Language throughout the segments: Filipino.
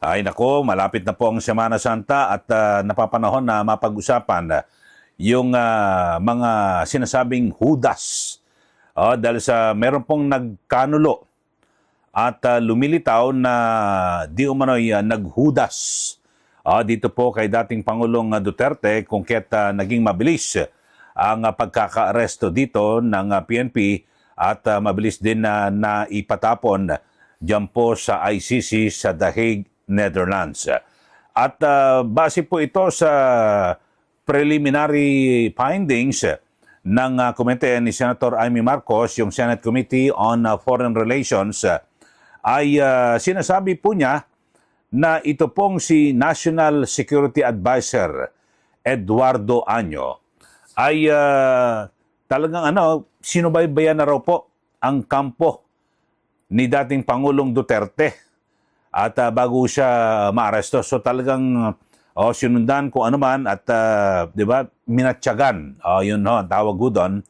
Ay nako, malapit na po ang Semana Santa at napapanahon na mapag-usapan yung mga sinasabing hudas. Dahil sa meron pong nagkanulo at lumilitaw na di umano'y naghudas. Dito po kay dating Pangulong Duterte kung kaya't naging mabilis ang pagkaka-aresto dito ng PNP at mabilis din na naipatapon diyan po sa ICC sa The Hague, Netherlands. At base po ito sa preliminary findings ng komite ni Senator Amy Marcos, yung Senate Committee on Foreign Relations, ay sinasabi po niya na ito pong si National Security Advisor Eduardo Año ay talagang sinubaybayan na raw po ang kampo ni dating Pangulong Duterte at bago siya maaresto. So talagang sinundan kung ano man at di ba, minatyagan. Yun ang tawag ko doon.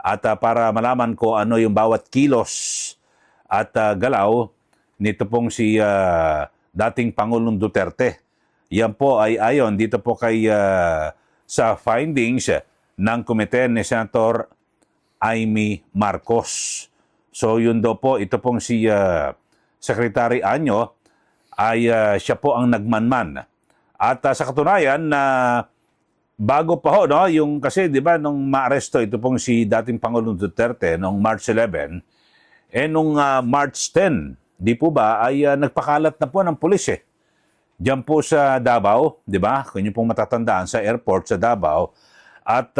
At para malaman ko ano yung bawat kilos at galaw nito pong si dating Pangulong Duterte. Yan po ay ayon dito po kay sa findings ng komite ni Senator Amy Marcos. So yun daw po, ito pong si Secretary Año ay siya po ang nagmanman. At sa katunayan na bago pa ho, no, yung kasi 'di ba nung maaresto ito pong si dating Pangulong Duterte nung March 11, nung March 10, di po ba ay nagpakalat na po ng pulis diyan po sa Davao, 'di ba? Kung niyo pong matatandaan sa airport sa Davao at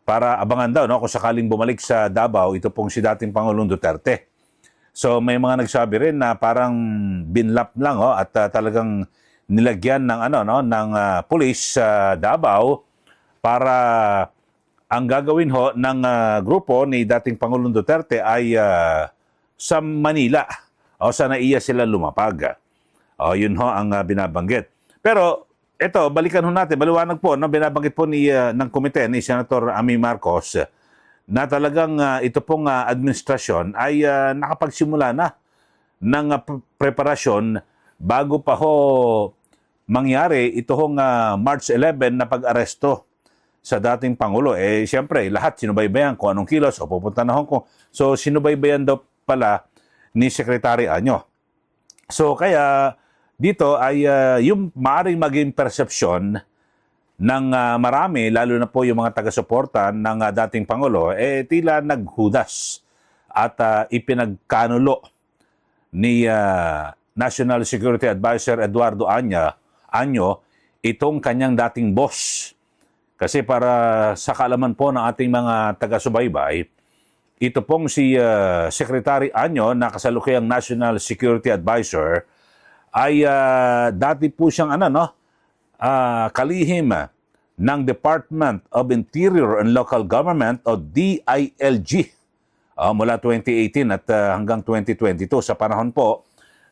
para abangan daw no kung sakaling bumalik sa Davao ito pong si dating Pangulong Duterte. So may mga nagsabi rin na parang binlap lang at talagang nilagyan ng ng pulis sa Davao para ang gagawin ng grupo ni dating Pangulong Duterte ay sa Manila o sa NAIA sila lumapag. Yun ang binabanggit. Pero ito, balikan natin, baliwanag po, binabanggit po ng komite ni Senator Amy Marcos na talagang ito pong administrasyon ay nakapagsimula na ng preparasyon bago pa ho mangyari ito hong March 11 na pag-aresto sa dating Pangulo. Siyempre, lahat sinubaybayan kung anong kilos o pupunta na Hong Kong. So, sinubaybayan daw pala ni Secretary Año. So, kaya dito ay yung maaaring maging persepsyon ng marami, lalo na po yung mga taga-suporta ng dating Pangulo, tila naghudas at ipinagkanulo ni National Security Advisor Eduardo Año itong kanyang dating boss. Kasi para sa kaalaman po ng ating mga taga-subaybay, ito pong si Secretary Año na kasalukuyang National Security Advisor ay dati po siyang kalihim ng Department of Interior and Local Government o DILG mula 2018 at hanggang 2022 sa panahon po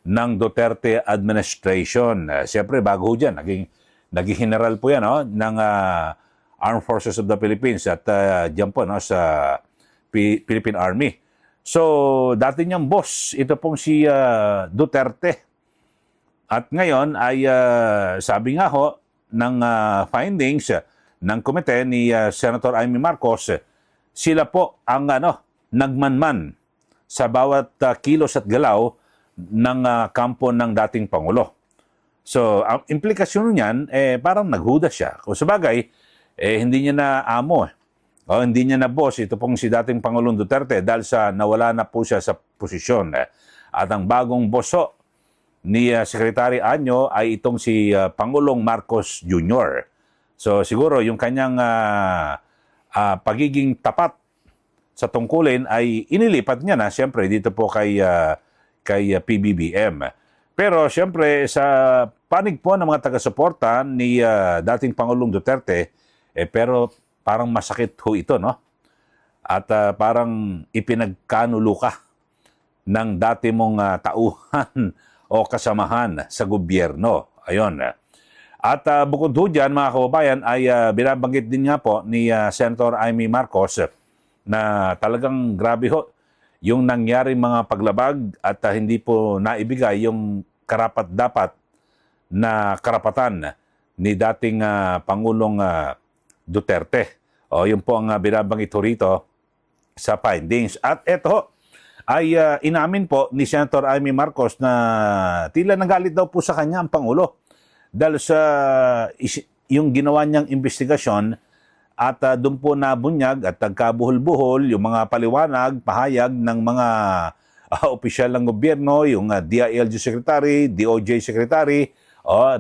ng Duterte administration. Siyempre bago dyan, naging general po yan ng Armed Forces of the Philippines at dyan po sa Philippine Army. So dati niyang boss, ito pong si Duterte. At ngayon ay sabi nga ho ng findings ng komite ni Senator Amy Marcos, sila po ang nagmanman sa bawat kilos at galaw ng kampo ng dating Pangulo. So, ang implikasyon niyan, parang naghudas siya. Kung sabagay, hindi niya na amo. Hindi niya na boss. Ito pong si dating Pangulong Duterte dahil sa nawala na po siya sa posisyon. At ang bagong boso ni Secretary Año ay itong si Pangulong Marcos Jr. So siguro yung kanyang pagiging tapat sa tungkulin ay inilipat niya na siyempre dito po kay PBBM. Pero siyempre sa panig po ng mga taga-suporta ni dating Pangulong Duterte, pero parang masakit ho ito, no? At parang ipinagkanulo ka ng dati mong tauhan o kasamahan sa gobyerno. Ayun. At bukod ho dyan, mga kababayan, ay binabanggit din nga po ni Senator Amy Marcos na talagang grabe ho yung nangyari mga paglabag at hindi po naibigay yung karapat-dapat na karapatan ni dating Pangulong Duterte. O yun po ang binabanggit ho rito sa findings. At eto ay inamin po ni Senator Amy Marcos na tila nagalit daw po sa kanya ang Pangulo dahil sa yung ginawa niyang investigasyon at doon po nabunyag at nagkabuhol-buhol yung mga paliwanag, pahayag ng mga opisyal ng gobyerno, yung DILG Secretary, DOJ Secretary,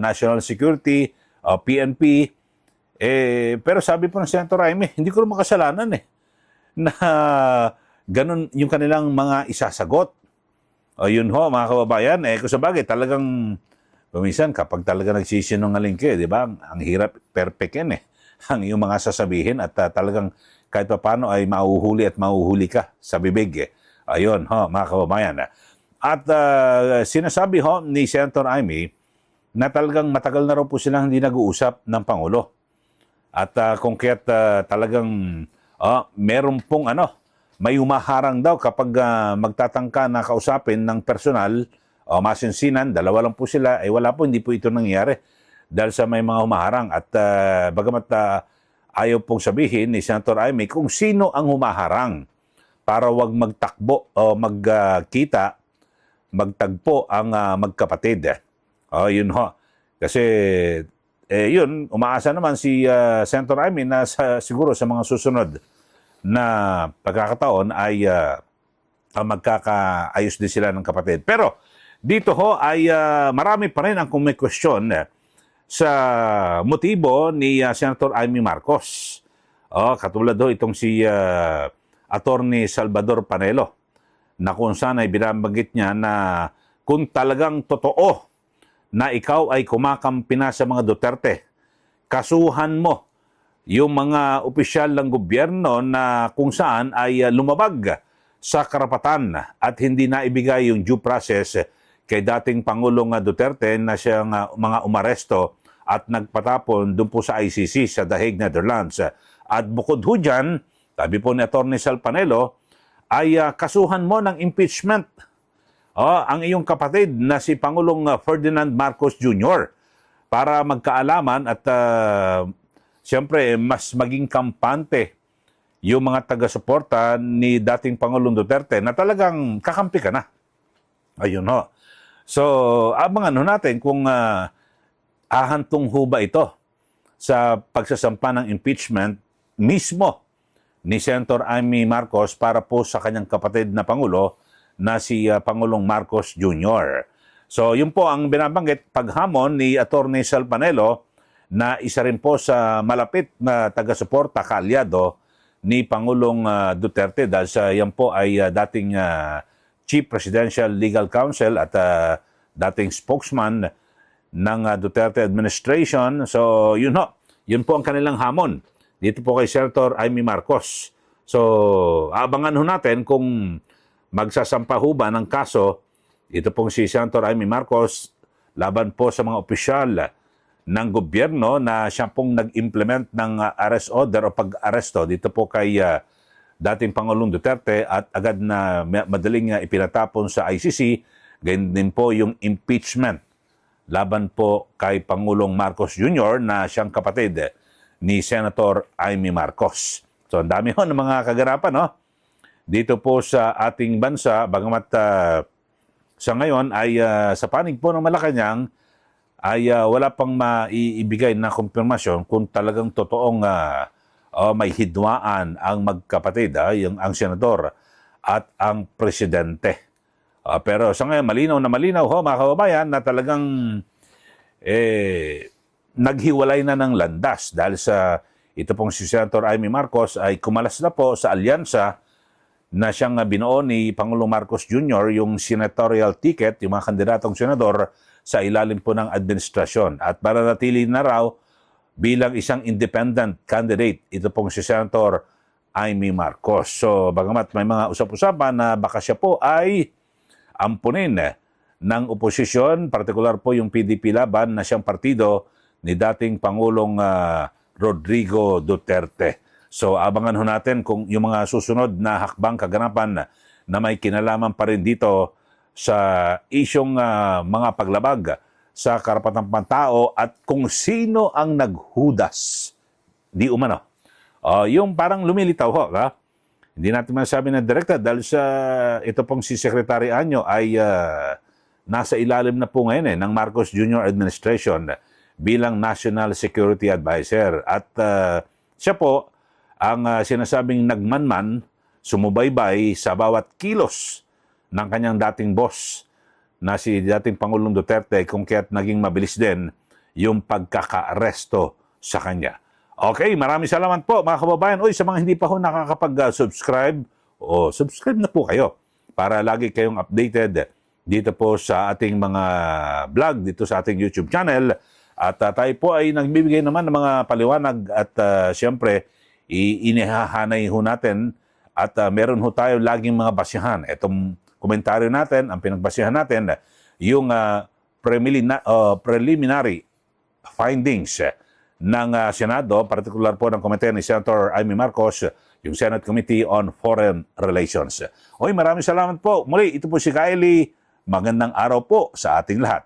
National Security, PNP. Pero sabi po ng Senator Amy, hindi ko naman kasalanan na ganun yung kanilang mga isasagot. Yun ho, mga kababayan, kung sa bagay, talagang paminsan kapag talaga nagsisinungaling ka, di ba? Ang hirap perfect yan ang iyong mga sasabihin at talagang kahit pa paano ay mauhuli at mauhuli ka sa bibig. Ayun ho, mga kababayan. At sinasabi ho ni Senator Amy na talagang matagal na raw po silang hindi nag-uusap ng Pangulo. At kung kaya't talagang meron pong may umaharang daw kapag magtatangka na kausapin ng personal o masinsinan, dalawa lang po sila, wala po, hindi po ito nangyayari dahil sa may mga humaharang. At bagamat ayaw pong sabihin ni Senator Amy kung sino ang humaharang para wag magtakbo o magkita, magtagpo ang magkapatid. Yun ho. Kasi yun, umaasa naman si Senator Amy na siguro sa mga susunod na pagkakataon ay magkakaayos din sila ng kapatid. Pero dito ho ay marami pa rin ang may question sa motibo ni Senator Amy Marcos. Katulad ho itong si Attorney Salvador Panelo na kung saan ay binabanggit niya na kung talagang totoo na ikaw ay kumakampi na sa mga Duterte, kasuhan mo yung mga opisyal ng gobyerno na kung saan ay lumabag sa karapatan at hindi na ibigay yung due process kay dating Pangulong Duterte na siyang mga umaresto at nagpatapon doon po sa ICC sa The Hague, Netherlands. At bukod ho dyan, sabi po ni Atty. Sal Panelo, ay kasuhan mo ng impeachment ang iyong kapatid na si Pangulong Ferdinand Marcos Jr. para magkaalaman at siyempre mas maging kampante yung mga taga-suporta ni dating Pangulong Duterte na talagang kakampi ka na. Ayun ho. So, abangan ho natin kung ahantong ho ba ito sa pagsasampa ng impeachment mismo ni Senator Amy Marcos para po sa kanyang kapatid na Pangulo na si Pangulong Marcos Jr. So, yun po ang binabanggit paghamon ni Atty. Sal Panelo na isa rin po sa malapit na taga-suporta, kaalyado ni Pangulong Duterte dahil sa yan po ay dating Chief Presidential Legal Counsel at dating spokesman ng Duterte administration. So, yun po ang kanilang hamon dito po kay Senator Amy Marcos. So, abangan ho natin kung magsasampa ho ba ng kaso ito pong si Senator Amy Marcos laban po sa mga opisyal ng gobyerno na siya pong nag-implement ng arrest order o pag-aresto dito po kay dating Pangulong Duterte at agad na madaling ipinatapon sa ICC. Ganyan din po yung impeachment laban po kay Pangulong Marcos Jr. na siyang kapatid ni Senator Amy Marcos. So ang dami ho ng mga kaganapan dito po sa ating bansa, bagamat sa ngayon ay sa panig po ng Malacanang ay wala pang maiibigay na kumpirmasyon kung talagang totoong may hidwaan ang magkapatid, ang senador at ang presidente. Pero sa ngayon, malinaw na malinaw mga kababayan, na talagang naghiwalay na ng landas dahil sa ito pong si Senator Amy Marcos ay kumalas na po sa alyansa na siyang binuo ni Pangulong Marcos Jr. yung senatorial ticket, yung mga kandidatong senador sa ilalim po ng administrasyon. At mananatili na raw bilang isang independent candidate ito pong si Senator Amy Marcos. So, bagamat may mga usap-usapan na baka siya po ay ampunin ng oposisyon, partikular po yung PDP Laban na siyang partido ni dating Pangulong Rodrigo Duterte. So, abangan ho natin kung yung mga susunod na hakbang kaganapan na may kinalaman pa rin dito sa isyong mga paglabag sa karapatang pantao at kung sino ang naghudas di umano. Yung parang lumilitaw ho, ha? Hindi natin masasabi na direkta dahil sa ito pong si Secretary Anyo ay nasa ilalim na po ngayon ng Marcos Jr. Administration bilang National Security Advisor. At siya po ang sinasabing nagmanman, sumubaybay sa bawat kilos ng kanyang dating boss na si dating Pangulong Duterte kung kaya't naging mabilis din yung pagkaka-aresto sa kanya. Okay, maraming salamat po mga kababayan. Uy, sa mga hindi pa ho nakakapag-subscribe, subscribe na po kayo para lagi kayong updated dito po sa ating mga vlog, dito sa ating YouTube channel. At tayo po ay nagbibigay naman ng mga paliwanag at siyempre, inihahanay ho natin at meron ho tayo laging mga basihan. Itong komentaryo natin, ang pinagbasihan natin, yung preliminary findings ng Senado, partikular po ng komite ni Senator Amy Marcos, yung Senate Committee on Foreign Relations. Maraming salamat po. Muli, ito po si Kylie. Magandang araw po sa ating lahat.